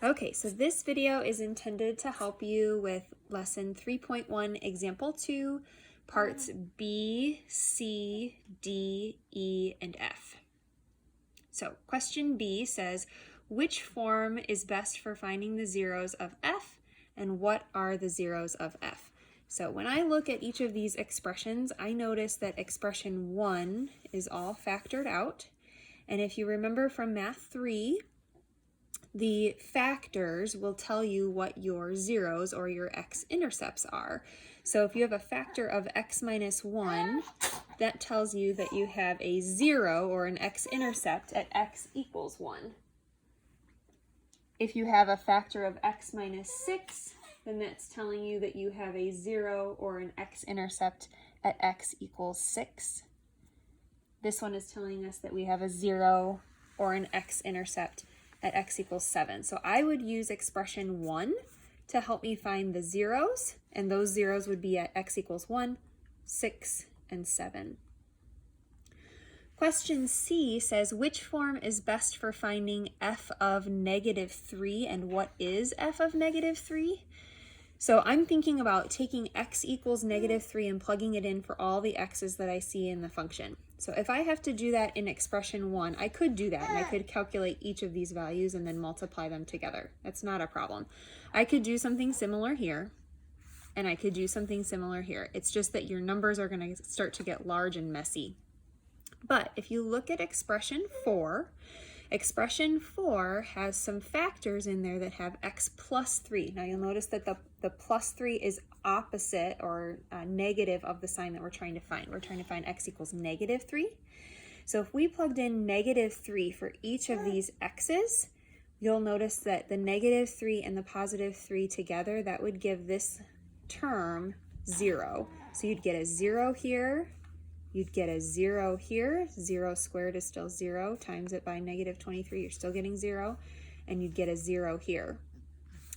Okay, so this video is intended to help you with lesson 3.1, example 2, parts B, C, D, E, and F. So question B says, which form is best for finding the zeros of F, and what are the zeros of F? So when I look at each of these expressions, I notice that expression 1 is all factored out. And if you remember from Math 3, the factors will tell you what your zeros or your x-intercepts are. So if you have a factor of x minus 1, that tells you that you have a 0 or an x-intercept at x equals 1. If you have a factor of x minus 6, then that's telling you that you have a 0 or an x-intercept at x equals 6. This one is telling us that we have a 0 or an x-intercept at x equals 7. So I would use expression 1 to help me find the zeros, and those zeros would be at x equals 1, 6, and 7. Question C says, which form is best for finding f of negative 3, and what is f of negative 3? So I'm thinking about taking x equals negative 3 and plugging it in for all the x's that I see in the function. So if I have to do that in expression 1, I could do that, and I could calculate each of these values and then multiply them together. That's not a problem. I could do something similar here, and I could do something similar here. It's just that your numbers are going to start to get large and messy. But if you look at expression 4 has some factors in there that have x plus 3. Now you'll notice that the plus 3 is opposite or negative of the sign that we're trying to find. We're trying to find x equals negative 3. So if we plugged in negative 3 for each of these x's, you'll notice that the negative 3 and the positive 3 together, that would give this term 0. So you'd get a 0 here. You'd get a 0 here. 0 squared is still 0. Times it by negative 23, you're still getting 0. And you'd get a 0 here.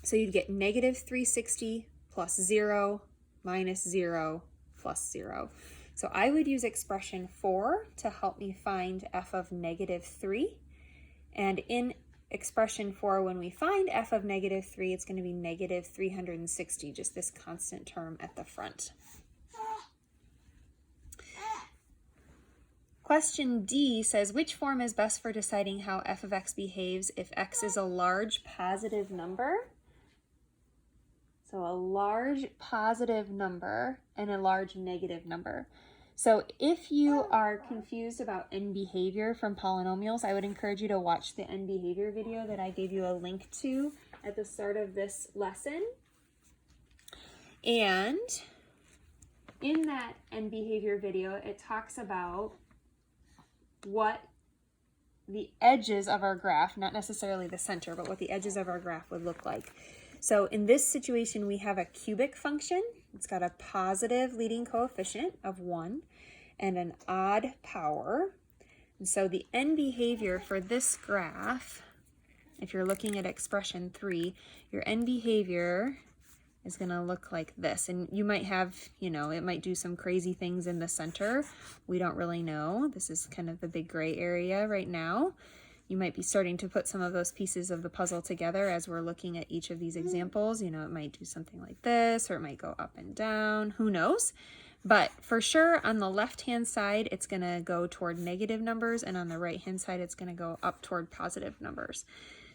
So you'd get negative 360 plus 0 minus 0 plus 0. So I would use expression 4 to help me find f of negative 3. And in expression 4, when we find f of negative 3, it's going to be negative 360, just this constant term at the front. Question D says, which form is best for deciding how f of x behaves if x is a large positive number? So a large positive number and a large negative number. So if you are confused about end behavior from polynomials, I would encourage you to watch the end behavior video that I gave you a link to at the start of this lesson. And in that end behavior video, it talks about what the edges of our graph, not necessarily the center, but what the edges of our graph would look like. So in this situation, we have a cubic function. It's got a positive leading coefficient of 1 and an odd power. And so the end behavior for this graph, if you're looking at expression 3, your end behavior is going to look like this. And you might have, it might do some crazy things in the center. We don't really know. This is kind of the big gray area right now. You might be starting to put some of those pieces of the puzzle together as we're looking at each of these examples. It might do something like this, or it might go up and down. Who knows? But for sure, on the left-hand side, it's going to go toward negative numbers, and on the right-hand side, it's going to go up toward positive numbers.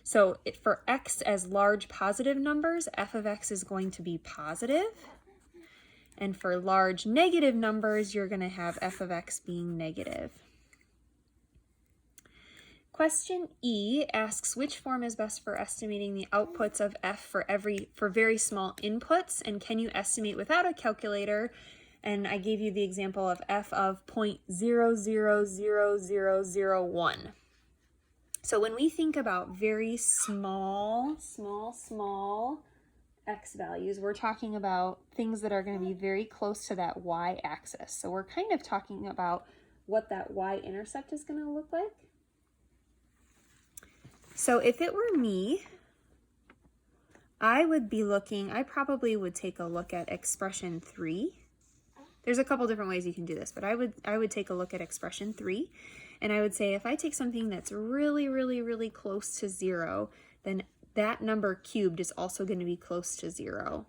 So for x as large positive numbers, f of x is going to be positive. And for large negative numbers, you're going to have f of x being negative. Question E asks, which form is best for estimating the outputs of f for very small inputs, and can you estimate without a calculator? And I gave you the example of f of 0.000001. So when we think about very small x values, we're talking about things that are going to be very close to that y-axis. So we're kind of talking about what that y-intercept is going to look like. So if it were me, I probably would take a look at expression 3. There's a couple different ways you can do this, but I would take a look at expression 3. And I would say if I take something that's really, really, really close to 0, then that number cubed is also going to be close to 0.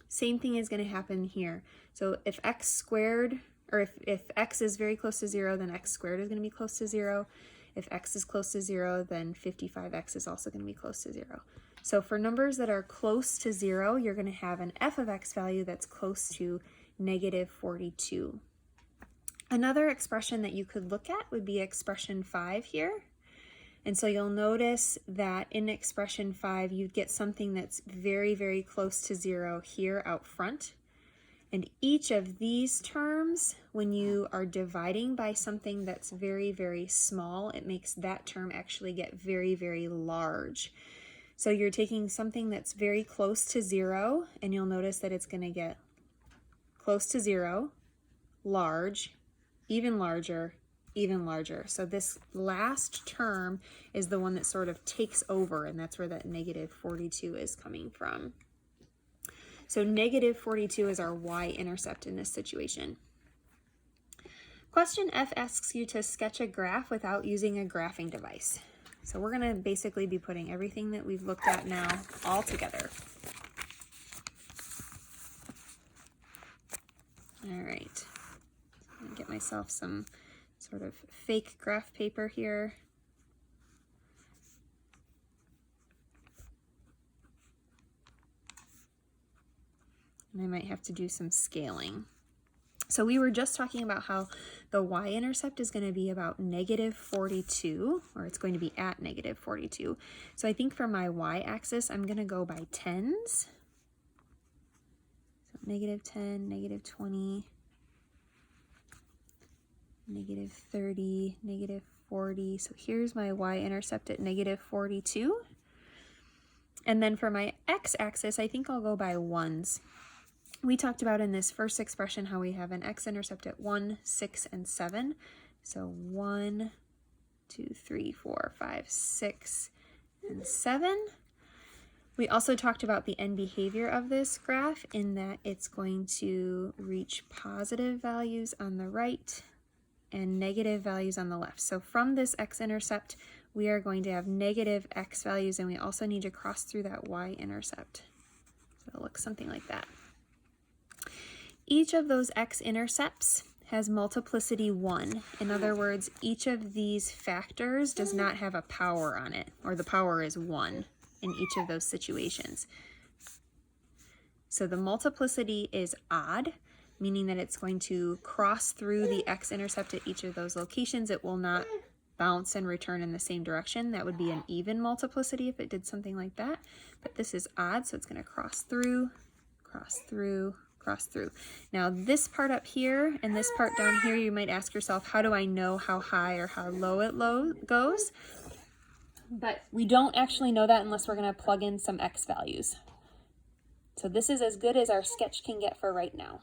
Same thing is going to happen here. So if x squared, or if x is very close to 0, then x squared is going to be close to 0. If x is close to 0, then 55x is also going to be close to 0. So for numbers that are close to 0, you're going to have an f of x value that's close to negative 42. Another expression that you could look at would be expression 5 here. And so you'll notice that in expression 5, you'd get something that's very, very close to 0 here out front. And each of these terms, when you are dividing by something that's very, very small, it makes that term actually get very, very large. So you're taking something that's very close to 0, and you'll notice that it's going to get close to 0, large, even larger, even larger. So this last term is the one that sort of takes over, and that's where that negative 42 is coming from. So negative 42 is our y-intercept in this situation. Question F asks you to sketch a graph without using a graphing device. So we're going to basically be putting everything that we've looked at now all together. All right, I'm going to get myself some sort of fake graph paper here. And I might have to do some scaling. So we were just talking about how the y-intercept is going to be about negative 42, or it's going to be at negative 42. So I think for my y-axis, I'm going to go by tens. So negative 10, negative 20, negative 30, negative 40. So here's my y-intercept at negative 42. And then for my x-axis, I think I'll go by ones. We talked about in this first expression how we have an x-intercept at 1, 6, and 7. So 1, 2, 3, 4, 5, 6, and 7. We also talked about the end behavior of this graph in that it's going to reach positive values on the right and negative values on the left. So from this x-intercept, we are going to have negative x values, and we also need to cross through that y-intercept. So it'll look something like that. Each of those x-intercepts has multiplicity 1. In other words, each of these factors does not have a power on it, or the power is 1 in each of those situations. So the multiplicity is odd, meaning that it's going to cross through the x-intercept at each of those locations. It will not bounce and return in the same direction. That would be an even multiplicity if it did something like that. But this is odd, so it's going to cross through, cross through, cross through. Now this part up here and this part down here, you might ask yourself, how do I know how high or how low it goes? But we don't actually know that unless we're going to plug in some x values. So this is as good as our sketch can get for right now.